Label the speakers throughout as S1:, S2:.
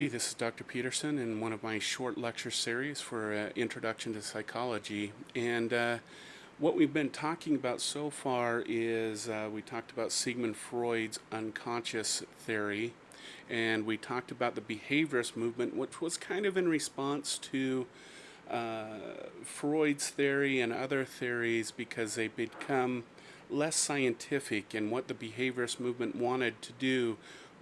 S1: Hey, this is Dr. Peterson in one of my short lecture series for Introduction to Psychology. And what we've been talking about so far is we talked about Sigmund Freud's unconscious theory, and we talked about the behaviorist movement, which was kind of in response to Freud's theory and other theories because they become less scientific. And what the behaviorist movement wanted to do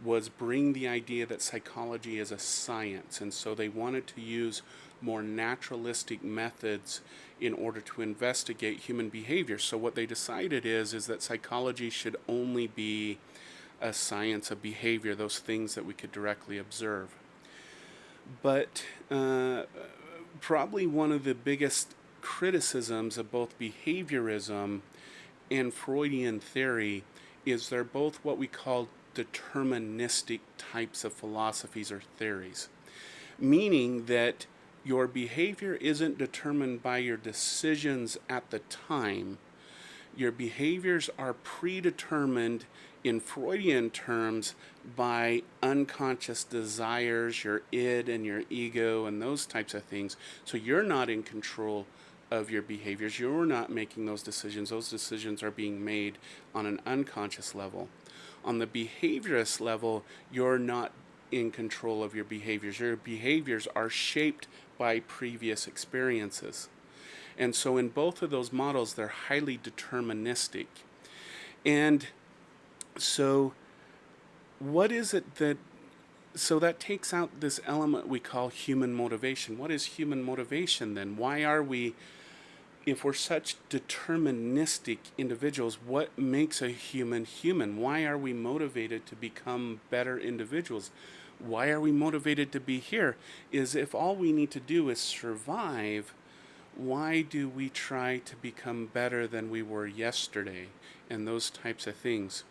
S1: was bring the idea that psychology is a science. And so they wanted to use more naturalistic methods in order to investigate human behavior. So what they decided is that psychology should only be a science of behavior, those things that we could directly observe. But probably one of the biggest criticisms of both behaviorism and Freudian theory is they're both what we call deterministic types of philosophies or theories, meaning that your behavior isn't determined by your decisions at the time. Your behaviors are predetermined in Freudian terms by unconscious desires, your id and your ego, and those types of things. So you're not in control of your behaviors. You're not making those decisions. Those decisions are being made on an unconscious level. On the behaviorist level, you're not in control of your behaviors. Your behaviors are shaped by previous experiences. And so in both of those models, they're highly deterministic. And so what is it so that takes out this element we call human motivation. What is human motivation then? Why are we, if we're such deterministic individuals, what makes a human human? Why are we motivated to become better individuals? Why are we motivated to be here? Is if all we need to do is survive, why do we try to become better than we were yesterday? And those types of things.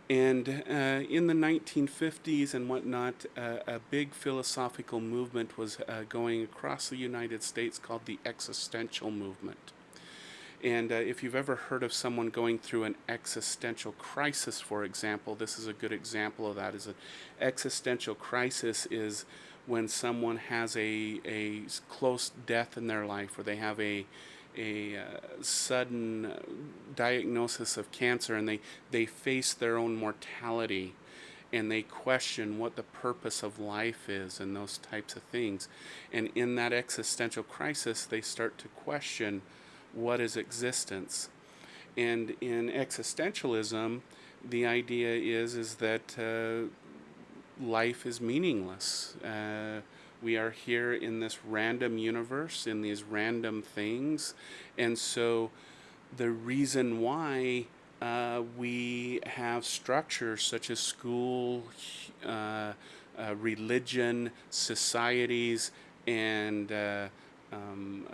S1: And in the 1950s and whatnot, a big philosophical movement was going across the United States called the Existential Movement. And if you've ever heard of someone going through an existential crisis, for example, this is a good example of that. Is an existential crisis is when someone has a close death in their life, or they have a sudden diagnosis of cancer, and they face their own mortality, and they question what the purpose of life is and those types of things. And in that existential crisis, they start to question what is existence. And in existentialism, the idea is that life is meaningless. We are here in this random universe, in these random things. And so the reason why we have structures such as school, religion, societies, and um,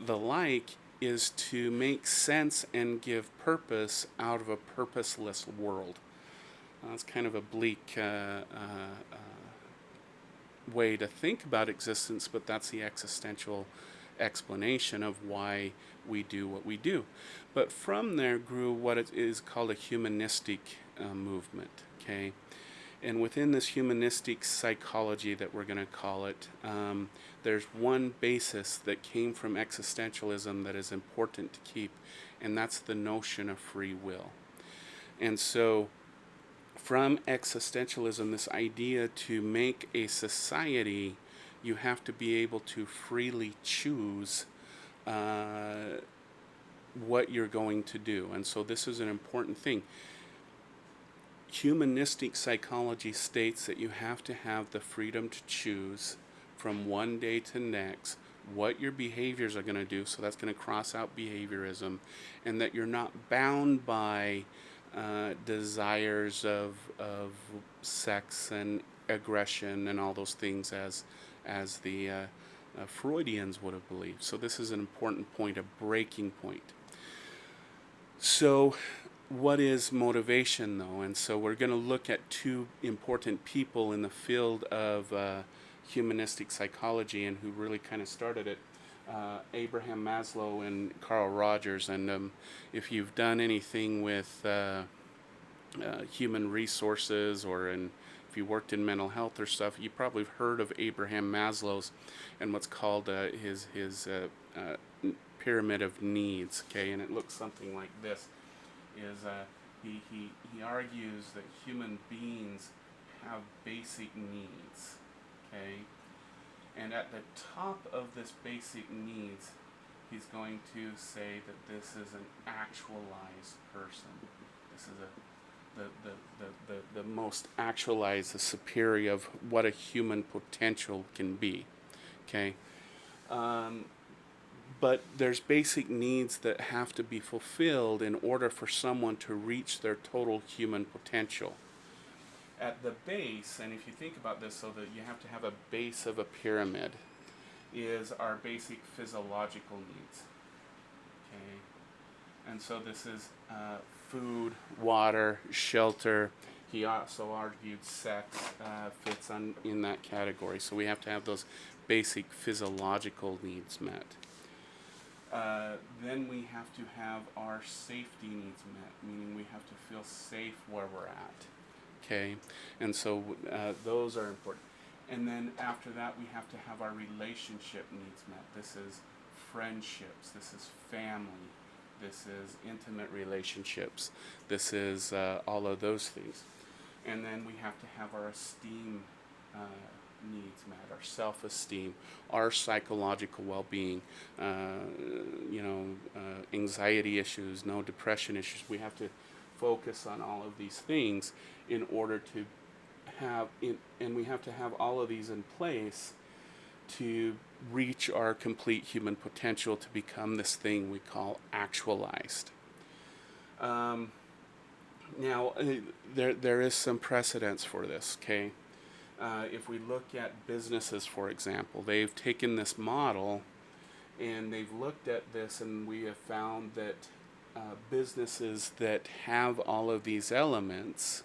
S1: the like is to make sense and give purpose out of a purposeless world. It's kind of a bleak way to think about existence, but that's the existential explanation of why we do what we do. But from there grew what is called a humanistic movement, okay? And within this humanistic psychology that we're going to call it, there's one basis that came from existentialism that is important to keep, and that's the notion of free will. And so from existentialism, this idea to make a society, you have to be able to freely choose what you're going to do. And so this is an important thing. Humanistic psychology states that you have to have the freedom to choose from one day to next what your behaviors are going to do. So that's going to cross out behaviorism, and that you're not bound by desires of sex and aggression and all those things as the Freudians would have believed. So this is an important point, a breaking point. So what is motivation, though? And so we're going to look at two important people in the field of humanistic psychology, and who really kind of started it. Abraham Maslow and Carl Rogers. And if you've done anything with human resources, or if you worked in mental health or stuff, you probably have heard of Abraham Maslow's and what's called his pyramid of needs. Okay, and it looks something like this: is he argues that human beings have basic needs. Okay, and at the top of this basic needs, he's going to say that this is an actualized person. This is the most actualized, the superior of what a human potential can be. Okay? But there's basic needs that have to be fulfilled in order for someone to reach their total human potential. At the base, and if you think about this, so that you have to have a base of a pyramid, is our basic physiological needs. Okay? And so this is food, water, shelter. He also argued sex fits in that category. So we have to have those basic physiological needs met. Then we have to have our safety needs met, meaning we have to feel safe where we're at. Okay, and so those are important. And then after that, we have to have our relationship needs met. This is friendships. This is family. This is intimate relationships. This is all of those things. And then we have to have our esteem needs met, our self-esteem, our psychological well-being, anxiety issues, no depression issues. We have to focus on all of these things in order to and we have to have all of these in place to reach our complete human potential, to become this thing we call actualized. Now, there is some precedence for this, okay? If we look at businesses, for example, they've taken this model and they've looked at this, and we have found that businesses that have all of these elements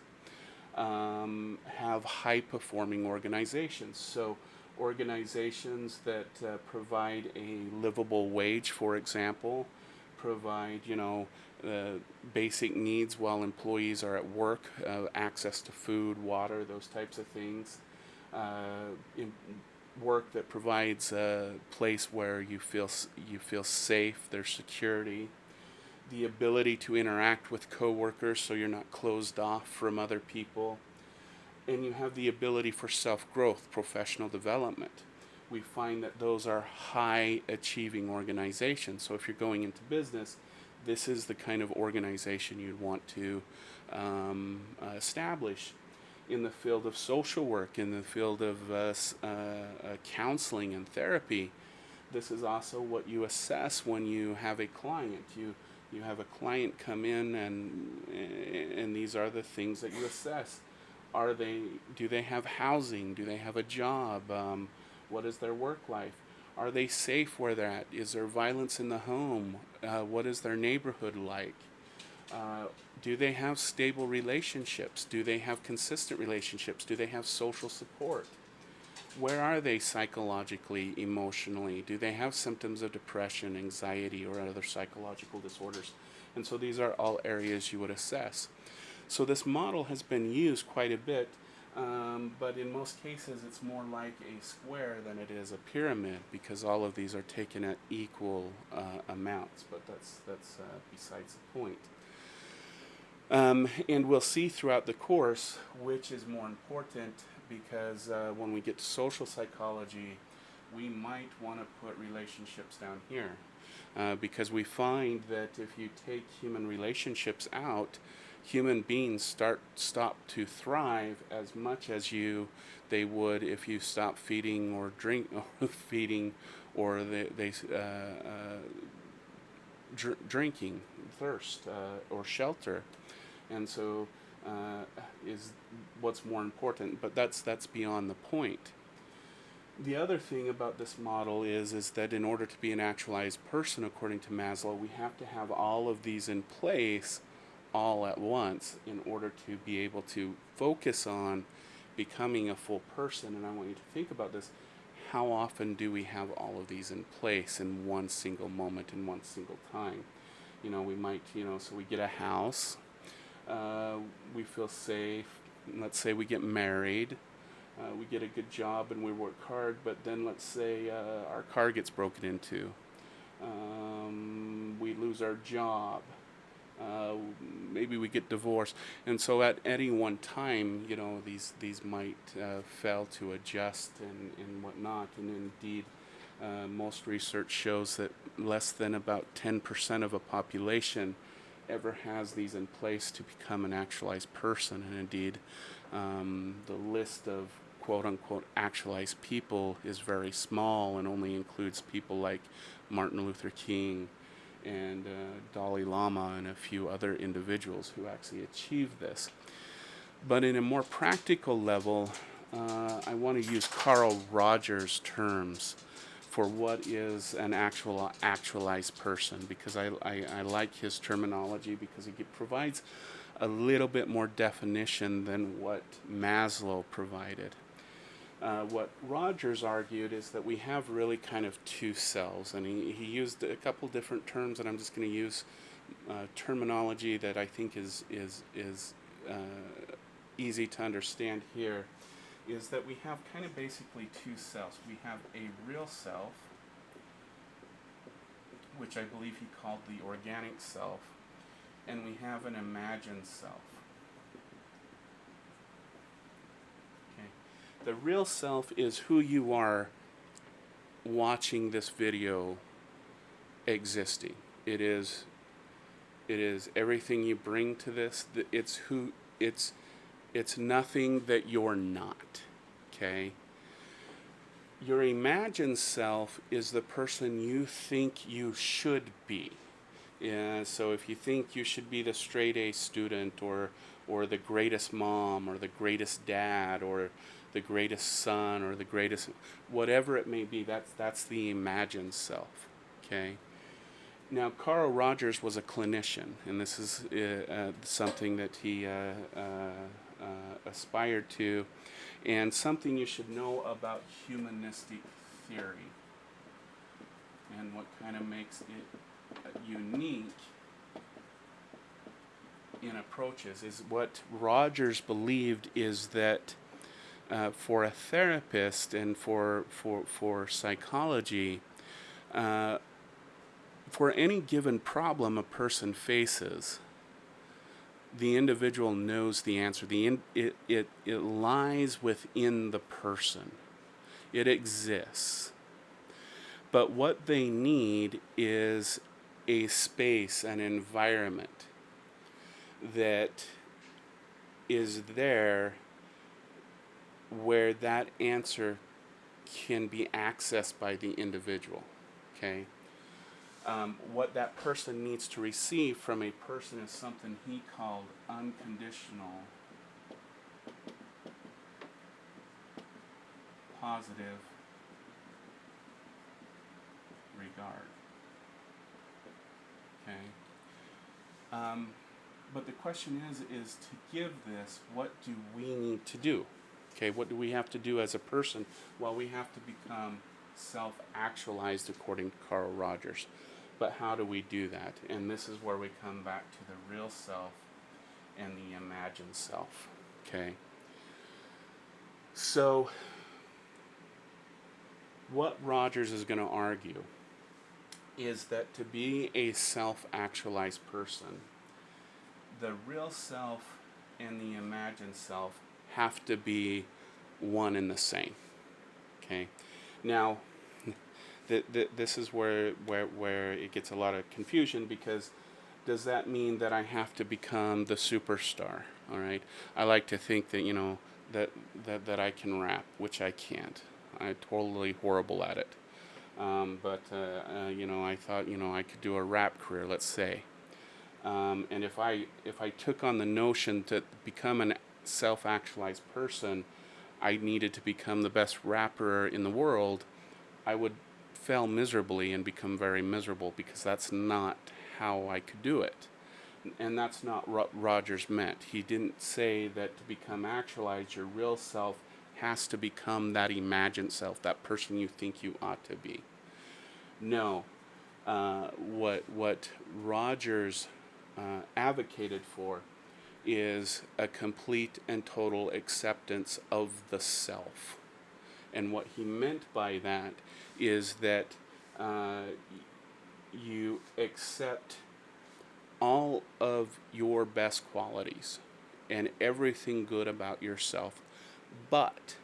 S1: have high-performing organizations. So organizations that provide a livable wage, for example, provide, basic needs while employees are at work, access to food, water, those types of things. Work that provides a place where you feel safe, there's security, the ability to interact with coworkers so you're not closed off from other people, and you have the ability for self-growth, professional development. We find that those are high-achieving organizations. So if you're going into business, this is the kind of organization you'd want to establish. In the field of social work, in the field of counseling and therapy, this is also what you assess when you have a client. You have a client come in, and these are the things that you assess. Do they have housing? Do they have a job? What is their work life? Are they safe where they're at? Is there violence in the home? What is their neighborhood like? Do they have stable relationships? Do they have consistent relationships? Do they have social support? Where are they psychologically, emotionally? Do they have symptoms of depression, anxiety, or other psychological disorders? And so these are all areas you would assess. So this model has been used quite a bit, but in most cases it's more like a square than it is a pyramid, because all of these are taken at equal amounts, but that's besides the point. And we'll see throughout the course which is more important, because when we get to social psychology, we might want to put relationships down here, because we find that if you take human relationships out, human beings stop to thrive as much as they would if you stop feeding or drinking, thirst, or shelter. And so is what's more important, but that's beyond the point. The other thing about this model is that in order to be an actualized person, according to Maslow, we have to have all of these in place all at once in order to be able to focus on becoming a full person. And I want you to think about this. How often do we have all of these in place in one single moment, in one single time? We might, so we get a house. we feel safe. Let's say we get married, we get a good job and we work hard, but then let's say our car gets broken into. We lose our job. Uh, Maybe we get divorced, and so at any one time, these might fail to adjust and whatnot. And indeed, most research shows that less than about 10% of a population ever has these in place to become an actualized person. And indeed, the list of quote unquote actualized people is very small and only includes people like Martin Luther King and Dalai Lama and a few other individuals who actually achieved this. But in a more practical level, I want to use Carl Rogers' terms for what is an actualized person, because I like his terminology because it provides a little bit more definition than what Maslow provided. What Rogers argued is that we have really kind of two selves, and he used a couple different terms, and I'm just going to use terminology that I think is easy to understand here. Is that we have kind of basically two selves. We have a real self, which I believe he called the organic self, and we have an imagined self. Okay. The real self is who you are watching this video existing. It is everything you bring to this. It's nothing that you're not, okay? Your imagined self is the person you think you should be. Yeah, so if you think you should be the straight A student or the greatest mom or the greatest dad or the greatest son or the greatest whatever it may be, that's the imagined self, okay? Now, Carl Rogers was a clinician, and this is something that he aspired to, and something you should know about humanistic theory, and what kind of makes it unique in approaches is what Rogers believed is that for a therapist and for psychology, for any given problem a person faces, the individual knows the answer. It lies within the person. It exists. But what they need is a space, an environment that is there where that answer can be accessed by the individual. Okay? What that person needs to receive from a person is something he called unconditional, positive regard. Okay. But the question is to give this, what do we need to do? Okay, what do we have to do as a person? Well, we have to become self-actualized according to Carl Rogers. But how do we do that? And this is where we come back to the real self and the imagined self. Okay. So, what Rogers is going to argue is that to be a self-actualized person, the real self and the imagined self have to be one and the same. Okay. Now, this is where it gets a lot of confusion, because does that mean that I have to become the superstar? All right. I like to think that that I can rap, which I can't. I'm totally horrible at it. But I thought I could do a rap career, let's say. And if I took on the notion to become a self-actualized person, I needed to become the best rapper in the world, I would fail miserably and become very miserable, because that's not how I could do it. And that's not what Rogers meant. He didn't say that to become actualized, your real self has to become that imagined self, that person you think you ought to be. No. What Rogers advocated for is a complete and total acceptance of the self. And what he meant by that is that you accept all of your best qualities and everything good about yourself, but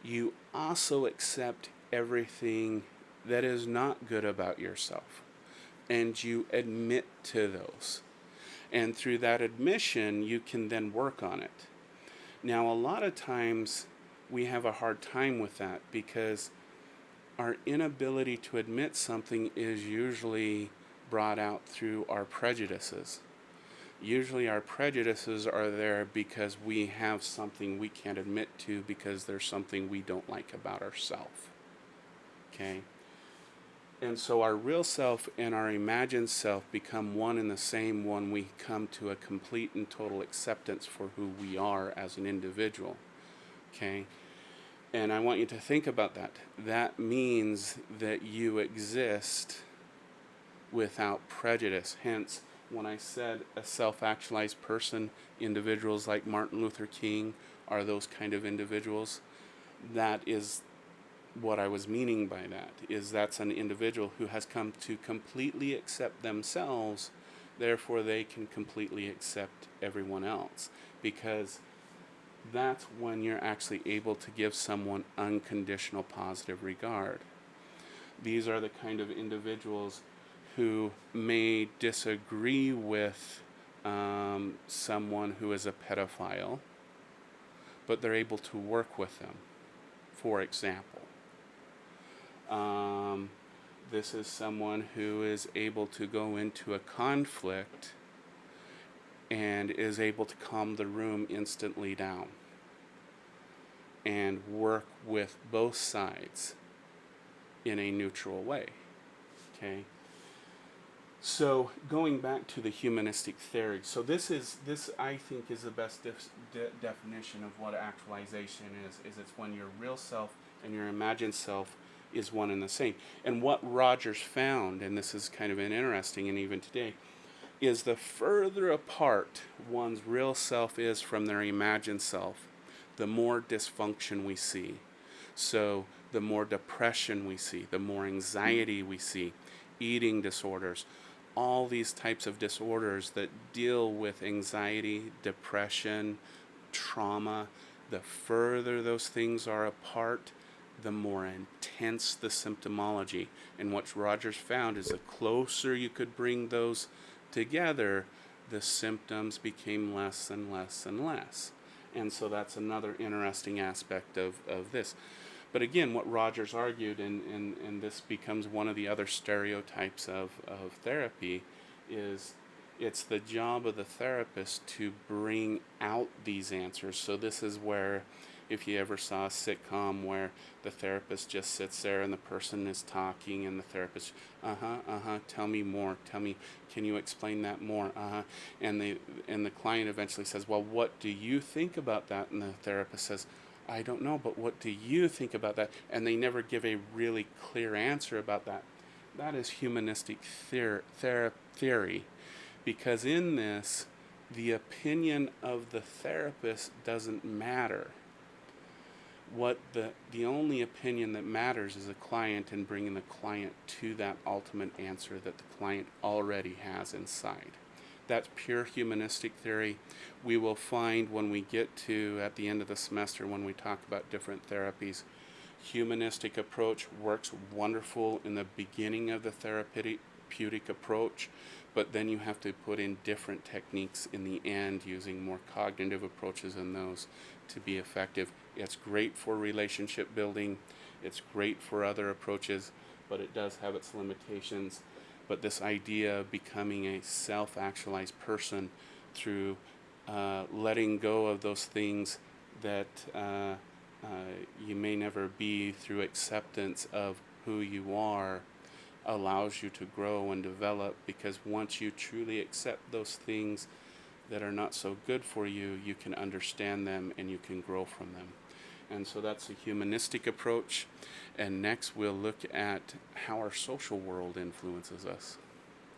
S1: you also accept everything that is not good about yourself, and you admit to those. And through that admission, you can then work on it. Now, a lot of times we have a hard time with that because our inability to admit something is usually brought out through our prejudices. Usually our prejudices are there because we have something we can't admit to because there's something we don't like about ourselves. Okay? And so our real self and our imagined self become one and the same when we come to a complete and total acceptance for who we are as an individual. Okay? And I want you to think about that. That means that you exist without prejudice. Hence, when I said a self-actualized person, individuals like Martin Luther King are those kind of individuals, that is what I was meaning by that, is that's an individual who has come to completely accept themselves, therefore they can completely accept everyone else, because that's when you're actually able to give someone unconditional positive regard. These are the kind of individuals who may disagree with someone who is a pedophile, but they're able to work with them. For example, this is someone who is able to go into a conflict and is able to calm the room instantly down and work with both sides in a neutral way. Okay? So going back to the humanistic theory, so this I think is the best definition of what actualization is it's when your real self and your imagined self is one and the same. And what Rogers found, and this is kind of an interesting, and even today, is the further apart one's real self is from their imagined self, the more dysfunction we see. So the more depression we see, the more anxiety we see, eating disorders, all these types of disorders that deal with anxiety, depression, trauma. The further those things are apart, the more intense the symptomology. And what Rogers found is the closer you could bring those together, the symptoms became less and less and less. And so that's another interesting aspect of this. But again, what Rogers argued, and this becomes one of the other stereotypes of therapy, is it's the job of the therapist to bring out these answers. So this is where, if you ever saw a sitcom where the therapist just sits there and the person is talking and the therapist, tell me more, can you explain that more, and the client eventually says, well, what do you think about that? And the therapist says, I don't know, but what do you think about that? And they never give a really clear answer about that. That is humanistic theory, because in this, the opinion of the therapist doesn't matter. What the only opinion that matters is the client and bringing the client to that ultimate answer that the client already has inside. That's pure humanistic theory. We will find when we get to, at the end of the semester, when we talk about different therapies, humanistic approach works wonderful in the beginning of the therapeutic approach, but then you have to put in different techniques in the end using more cognitive approaches in those to be effective. It's great for relationship building, it's great for other approaches, but it does have its limitations. But this idea of becoming a self-actualized person through letting go of those things that you may never be, through acceptance of who you are, allows you to grow and develop, because once you truly accept those things that are not so good for you, you can understand them and you can grow from them. And so that's a humanistic approach. And next we'll look at how our social world influences us.